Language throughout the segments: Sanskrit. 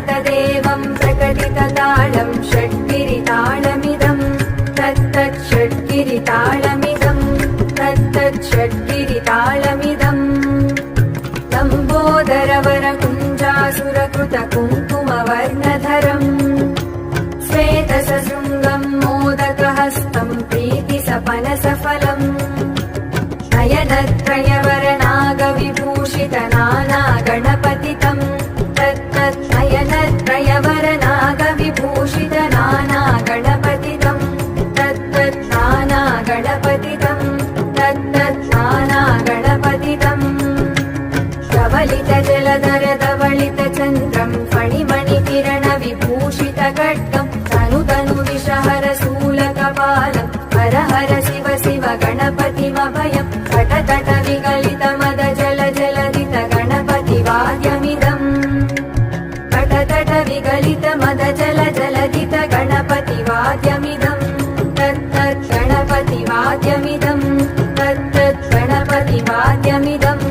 तदेवं प्रकटिततालं षड्गिरितालमिदं तत्तत् षड्गिरितालमिदं तत्तत् षड्गिरितालमिदम् लम्बोदरवरकुञ्जासुरकृतकुङ्कुमवर्णधरम् श्वेतसशृङ्गं मोदकहस्तं प्रीतिसपनसफलम् नयनत्रयवरनागविभूषितनानागणपतितं तत्तत् नयनत्रयवरनागविभूषितनानागणपतितं तत्तत् नानागणपतितं तत्तत् नानागणपतितम् धवलितजलधरधवलितचन्द्रं फणिमणिकिरणविभूषितखड्गं तनुतनुविषहरशूलकपालं हर हर शिव शिव गणपतिमभयं तटतट विगलितमदजलजलधित गणपतिवाद्यमिदम् तटतट विगलितमदजलजलधित गणपतिवाद्यमिदं तत्तत् गणपतिवाद्यमिदं तत्तत् गणपतिवाद्यमिदम्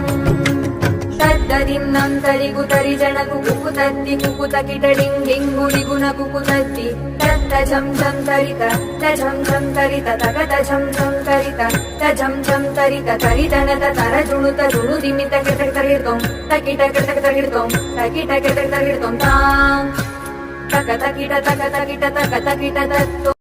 तद्ददिन्नं तरिगुतरि जनकुकुतद्दि कुकुतकिटडिङ्गिङ्गुडिगुणकुकुतद्दि तत्तझं झं तरित तझं झं तरित तगतझं झं तरित तझं झं तरित तरितनत तरजुणुत जुणुदिमित किटकिटकिटकिटतों तकिटकिटकिटकिटतों तकिटकिटकिटकिटतों तां तकतकिट तकतकिट तकतकिट तत्तो